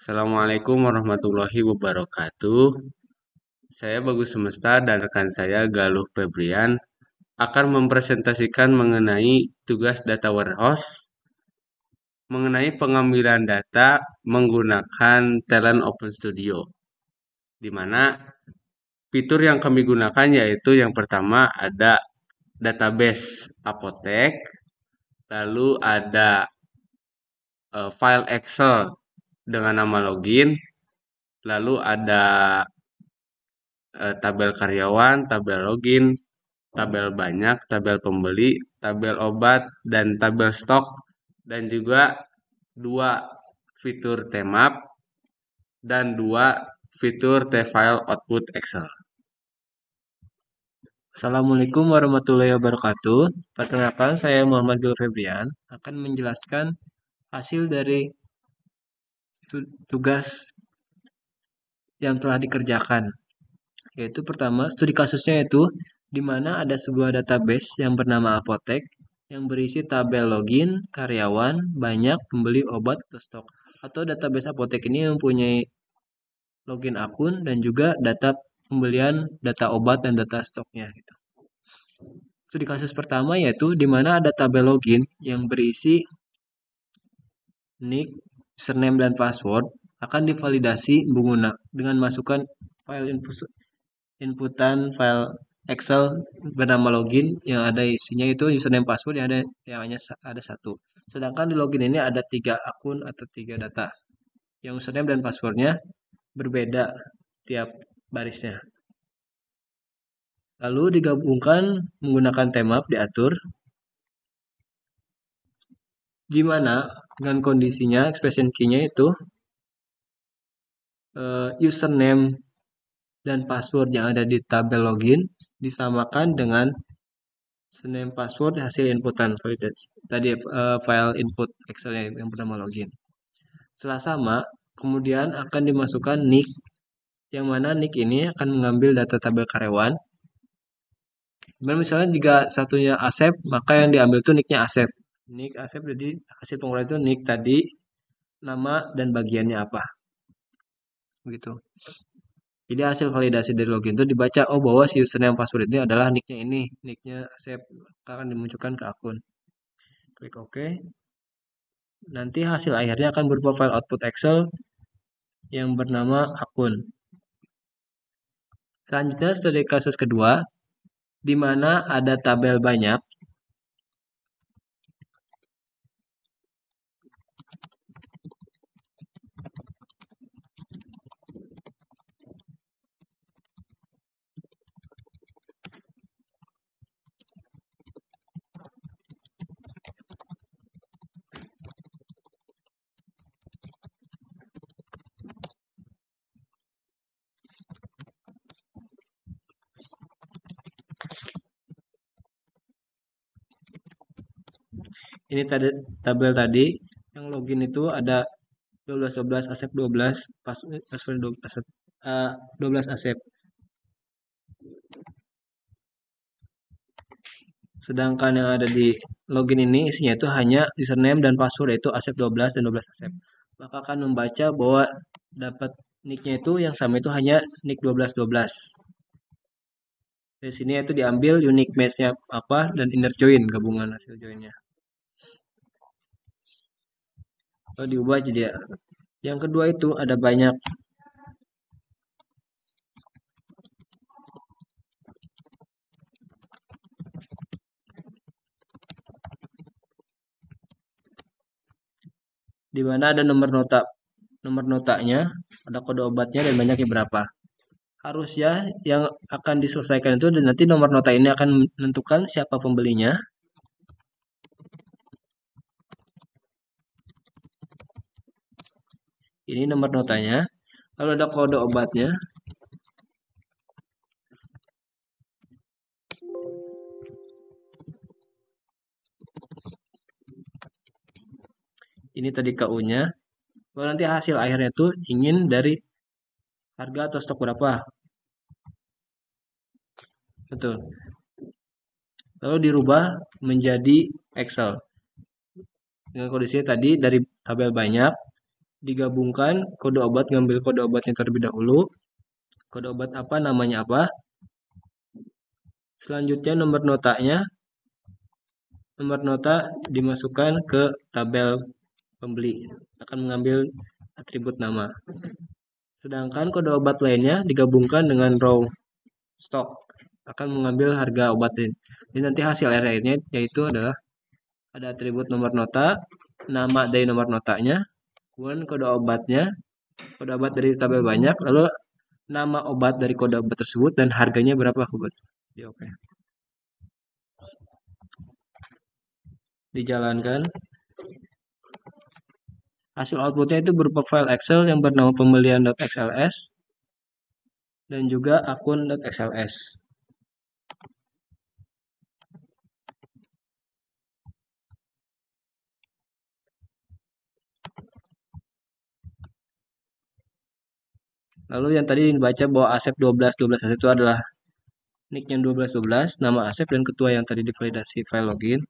Assalamualaikum warahmatullahi wabarakatuh. Saya Bagus Semesta dan rekan saya Galuh Febrian akan mempresentasikan mengenai tugas data warehouse mengenai pengambilan data menggunakan Talent Open Studio, di mana fitur yang kami gunakan yaitu yang pertama ada database apotek, lalu ada file Excel dengan nama login, lalu ada tabel karyawan, tabel login, tabel banyak, tabel pembeli, tabel obat, dan tabel stok, dan juga dua fitur Tmap dan dua fitur T-file output Excel. Assalamualaikum warahmatullahi wabarakatuh. Perkenalkan, saya Muhammad Gil Febrian akan menjelaskan hasil dari tugas yang telah dikerjakan. Yaitu pertama, studi kasusnya itu di mana ada sebuah database yang bernama Apotek yang berisi tabel login, karyawan, banyak, pembeli obat atau stok. Atau database Apotek ini mempunyai login akun dan juga data pembelian, data obat dan data stoknya gitu. Studi kasus pertama yaitu di mana ada tabel login yang berisi nick, username, dan password akan divalidasi dengan masukkan file inputan file Excel bernama login yang ada isinya itu username password yang hanya ada satu. Sedangkan di login ini ada 3 akun atau 3 data. Yang username dan passwordnya berbeda tiap barisnya. Lalu digabungkan menggunakan Tmap diatur di mana dengan kondisinya expression key-nya itu username dan password yang ada di tabel login disamakan dengan username password hasil inputan tadi file input Excel yang bernama login. Setelah sama, kemudian akan dimasukkan nick yang mana nick ini akan mengambil data tabel karyawan. Dan misalnya jika satunya Asep, maka yang diambil itu nicknya Asep. Nick Asep, jadi hasil pengumpulan itu nick tadi, nama dan bagiannya apa. Begitu. Jadi hasil validasi dari login itu dibaca, oh bahwa si username password ini adalah nicknya ini, nicknya Asep akan dimunculkan ke akun. Klik OK. Nanti hasil akhirnya akan berupa file output Excel yang bernama akun. Selanjutnya studi kasus kedua, di mana ada tabel banyak. Ini tabel tadi yang login itu ada 12 Asep 12 password 12 Asep. Sedangkan yang ada di login ini isinya itu hanya username dan password yaitu Asep 12 dan 12 Asep. Maka akan membaca bahwa dapat nicknya itu yang sama itu hanya nick 1212. Dari sini itu diambil unique match-nya apa dan inner join gabungan hasil joinnya. Lalu diubah jadi yang kedua itu ada banyak. Di mana ada nomor notanya, ada kode obatnya dan banyaknya berapa. Harusnya yang akan diselesaikan itu dan nanti nomor nota ini akan menentukan siapa pembelinya. Ini nomor notanya. Lalu ada kode obatnya. Ini tadi KU-nya. Lalu nanti hasil akhirnya itu ingin dari harga atau stok berapa. Betul. Lalu dirubah menjadi Excel. Dengan kondisi tadi dari tabel banyak digabungkan kode obat, ngambil kode obatnya terlebih dahulu. Kode obat apa, namanya apa. Selanjutnya nomor notanya. Nomor nota dimasukkan ke tabel pembeli. Akan mengambil atribut nama. Sedangkan kode obat lainnya digabungkan dengan raw stock. Akan mengambil harga obat ini. Jadi nanti hasil akhirnya yaitu adalah ada atribut nomor nota, nama dari nomor notanya, kemudian kode obatnya, kode obat dari tabel banyak, lalu nama obat dari kode obat tersebut dan harganya berapa obat. Oke. Dijalankan. Hasil outputnya itu berupa file Excel yang bernama pembelian.xls dan juga akun.xls. Lalu yang tadi dibaca bahwa Asep 12 Asep itu adalah nicknya 12 nama Asep dan ketua yang tadi divalidasi file login.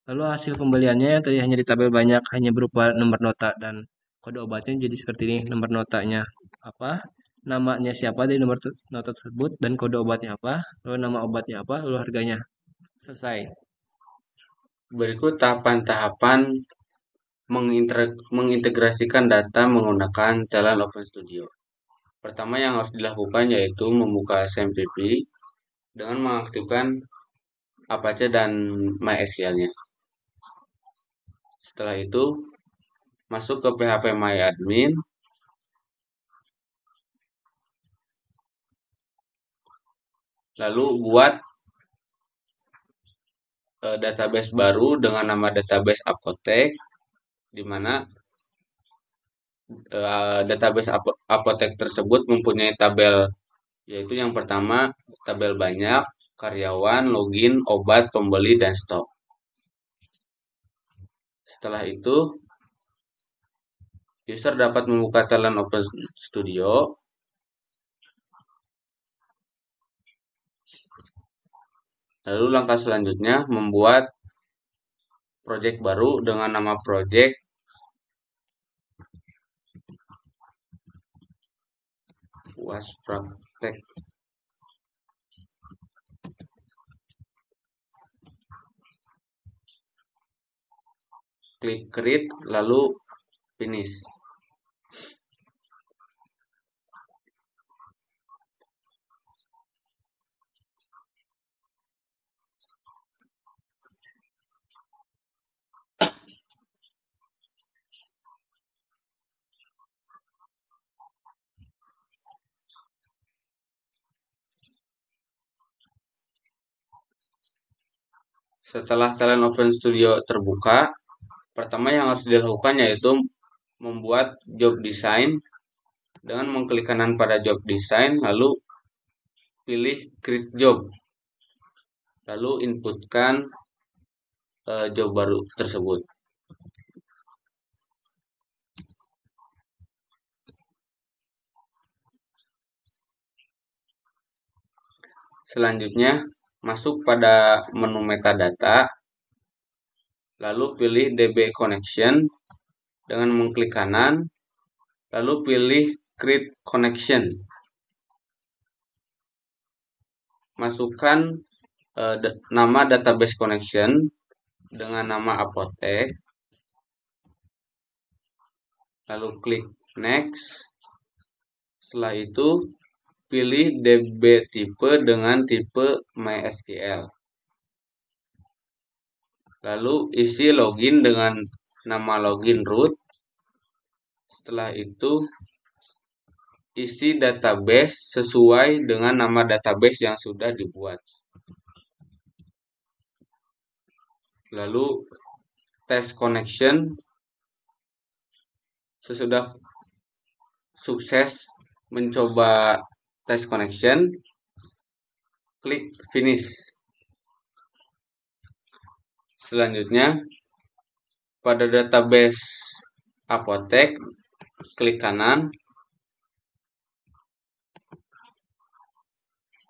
Lalu hasil pembeliannya yang tadi hanya di tabel banyak, hanya berupa nomor nota dan kode obatnya jadi seperti ini. Nomor notanya apa, namanya siapa dari nomor nota tersebut, dan kode obatnya apa, lalu nama obatnya apa, lalu harganya. Selesai. Berikut tahapan-tahapan mengintegrasikan data menggunakan Talent Open Studio. Pertama yang harus dilakukan yaitu membuka SMPP dengan mengaktifkan Apache dan MySQL-nya. Setelah itu, masuk ke phpMyAdmin, lalu buat database baru dengan nama database Apotek, di mana database Apotek tersebut mempunyai tabel, yaitu yang pertama tabel banyak, karyawan, login, obat, pembeli, dan stok. Setelah itu, user dapat membuka Talent Open Studio. Lalu langkah selanjutnya membuat project baru dengan nama project UAS Praktek. Klik create lalu finish. Setelah Talent Open Studio terbuka, pertama yang harus dilakukan yaitu membuat job design dengan mengklik kanan pada job design, lalu pilih create job, lalu inputkan job baru tersebut. Selanjutnya, masuk pada menu metadata, lalu pilih DB connection dengan mengklik kanan, lalu pilih create connection. Masukkan nama database connection dengan nama Apotek, lalu klik next. Setelah itu pilih DB type dengan tipe MySQL. Lalu isi login dengan nama login root. Setelah itu isi database sesuai dengan nama database yang sudah dibuat. Lalu test connection. Sesudah sukses mencoba test connection, klik finish. Selanjutnya, pada database Apotek, klik kanan,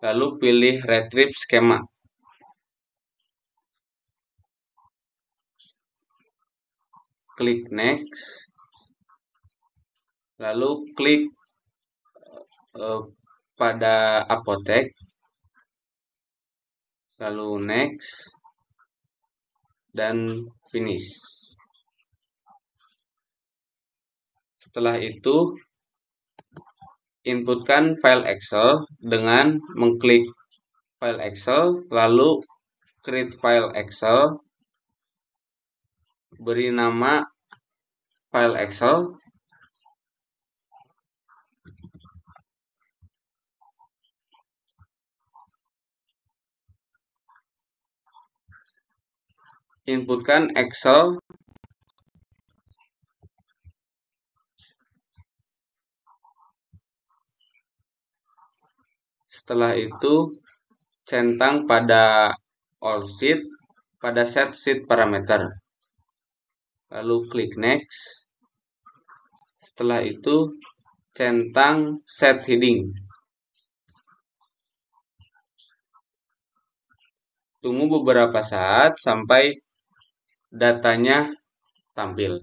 lalu pilih retrieve schema. Klik next. lalu klik eh, pada apotek, lalu next, dan finish. Setelah itu, inputkan file Excel dengan mengklik file Excel, lalu create file Excel, beri nama file Excel, inputkan Excel, setelah itu centang pada all sheet, pada set sheet parameter, lalu klik next, setelah itu centang set heading. Tunggu beberapa saat sampai datanya tampil.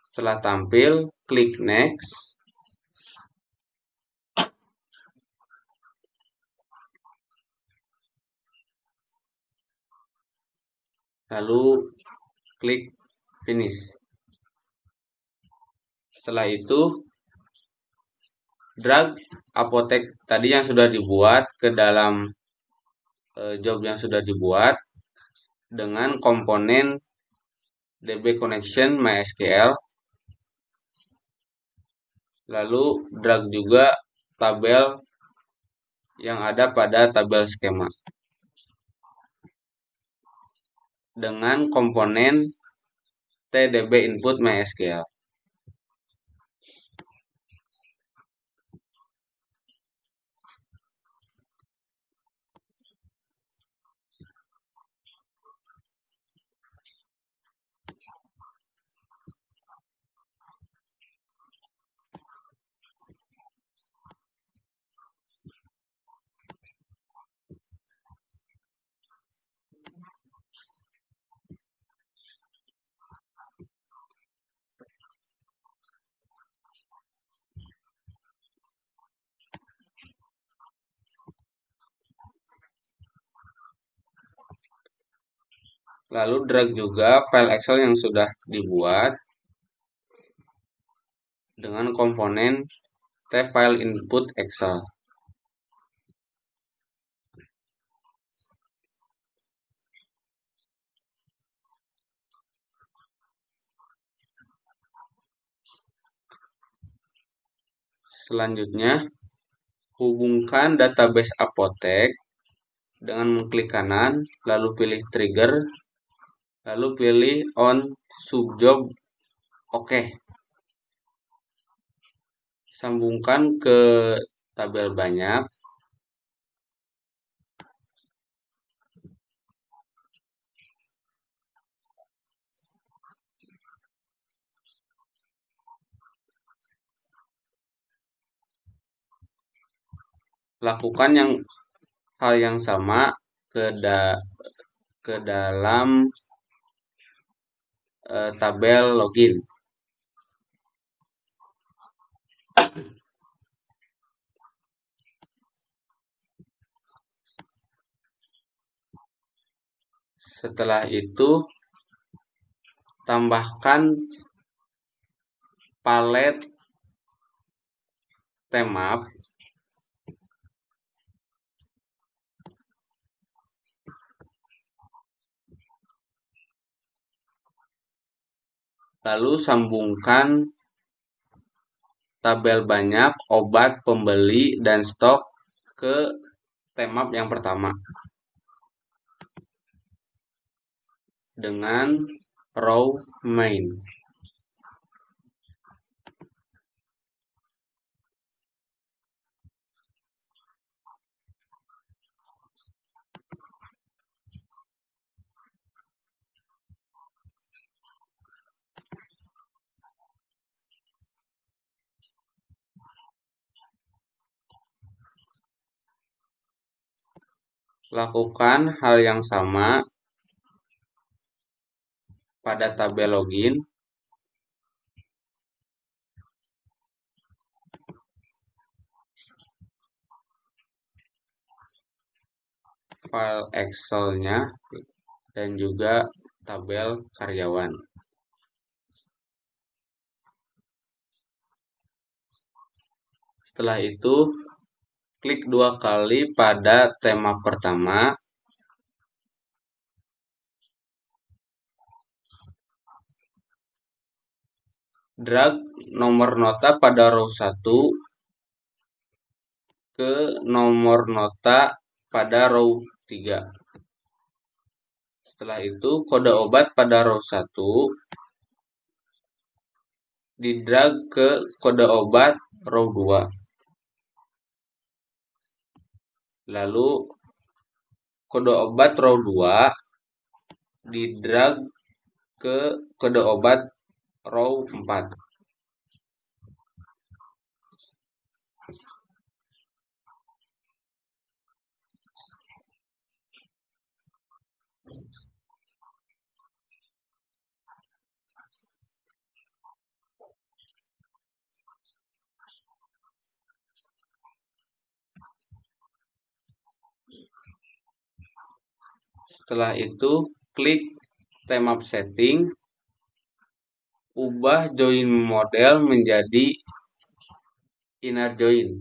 Setelah tampil, klik next. Lalu klik finish. Setelah itu, drag apotek tadi yang sudah dibuat ke dalam job yang sudah dibuat dengan komponen DB Connection MySQL. Lalu drag juga tabel yang ada pada tabel skema dengan komponen TDB Input MySQL. Lalu drag juga file Excel yang sudah dibuat dengan komponen T-File Input Excel. Selanjutnya, hubungkan database apotek dengan mengklik kanan, lalu pilih trigger, lalu pilih on subjob oke. Sambungkan ke tabel banyak. Lakukan hal yang sama ke dalam tabel login. Setelah itu, tambahkan palet temap lalu sambungkan tabel banyak, obat, pembeli, dan stok ke temap yang pertama dengan row main. Lakukan hal yang sama pada tabel login, file Excel-nya, dan juga tabel karyawan. Setelah itu, klik 2 kali pada tema pertama, drag nomor nota pada row 1 ke nomor nota pada row 3. Setelah itu, kode obat pada row 1 di-drag ke kode obat row 2. Lalu, kode obat row 2 di-drag ke kode obat row 4. Setelah itu, klik temap setting, ubah join model menjadi inner join.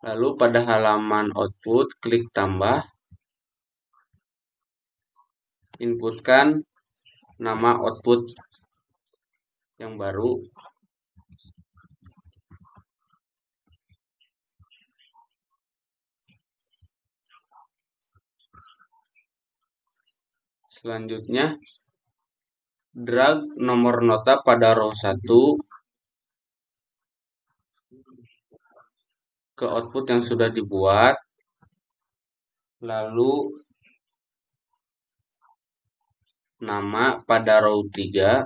Lalu pada halaman output, klik tambah, inputkan nama output yang baru. Selanjutnya, drag nomor nota pada row 1 ke output yang sudah dibuat. Lalu, nama pada row 3.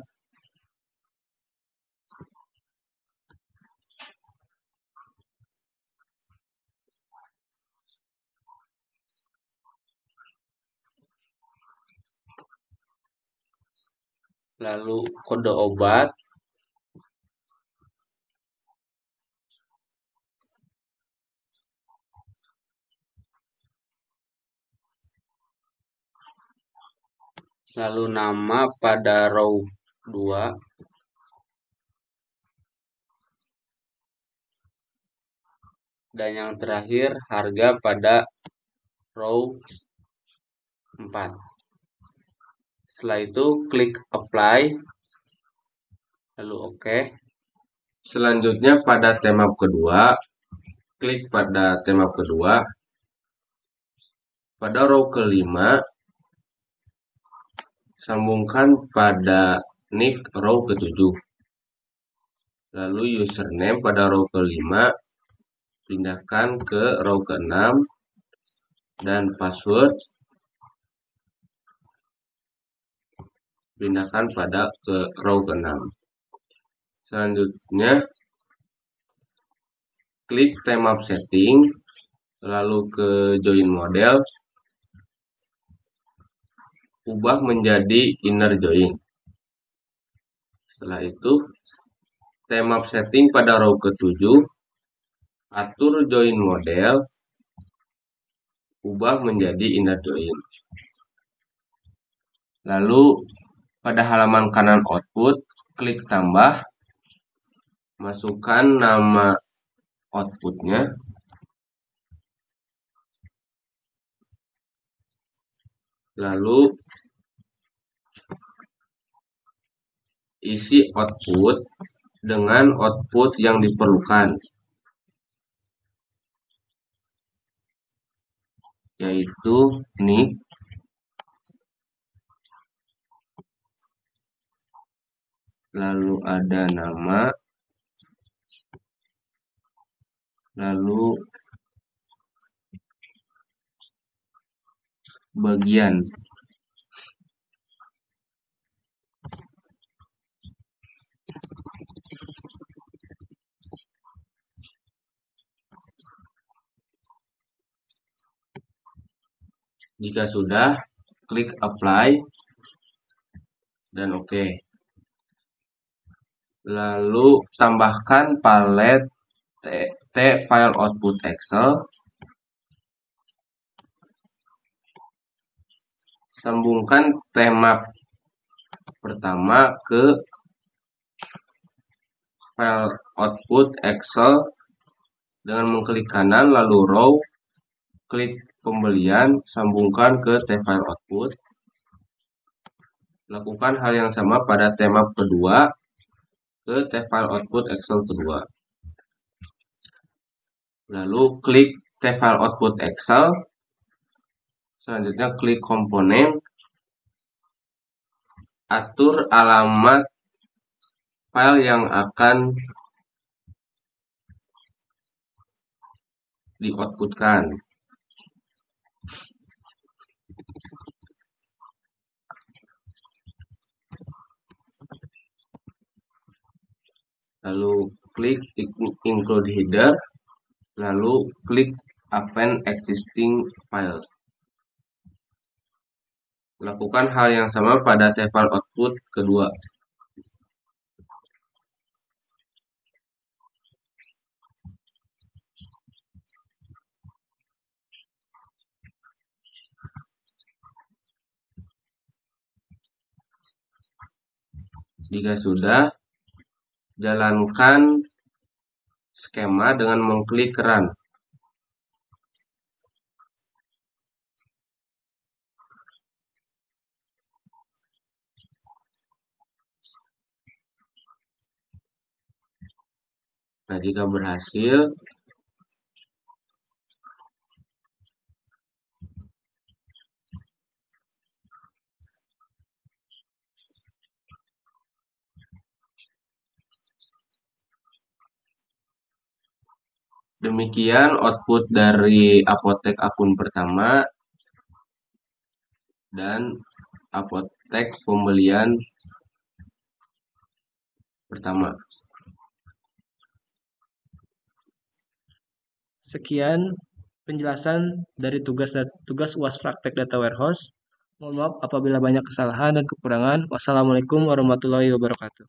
Lalu, kode obat. Lalu, nama pada row 2. Dan yang terakhir, harga pada row 4. Setelah itu, klik apply, lalu OK. Selanjutnya pada temap kedua, klik pada temap kedua. Pada row kelima, sambungkan pada nick row ke-7. Lalu username pada row kelima, pindahkan ke row ke-6. Dan password, pindahkan pada ke row ke-6. Selanjutnya, klik temap setting, lalu ke join model, ubah menjadi inner join. Setelah itu, temap setting pada row ke-7, atur join model, ubah menjadi inner join. Lalu, pada halaman kanan output, klik tambah, masukkan nama outputnya, lalu isi output dengan output yang diperlukan, yaitu nick, lalu ada nama, lalu bagian. Jika sudah, klik apply dan oke. Lalu tambahkan palet T file output Excel. Sambungkan tema pertama ke file output Excel dengan mengklik kanan lalu row, klik pembelian, sambungkan ke T file output. Lakukan hal yang sama pada tema kedua ke T file output Excel kedua. Lalu klik T file output Excel. Selanjutnya klik komponen. Atur alamat file yang akan di-outputkan. Lalu klik include header, lalu klik append existing file. Lakukan hal yang sama pada file output kedua. Jika sudah, jalankan skema dengan mengklik run. Nah, jika berhasil, demikian output dari apotek akun pertama dan apotek pembelian pertama. Sekian penjelasan dari tugas UAS Praktek Data Warehouse. Mohon maaf apabila banyak kesalahan dan kekurangan. Wassalamualaikum warahmatullahi wabarakatuh.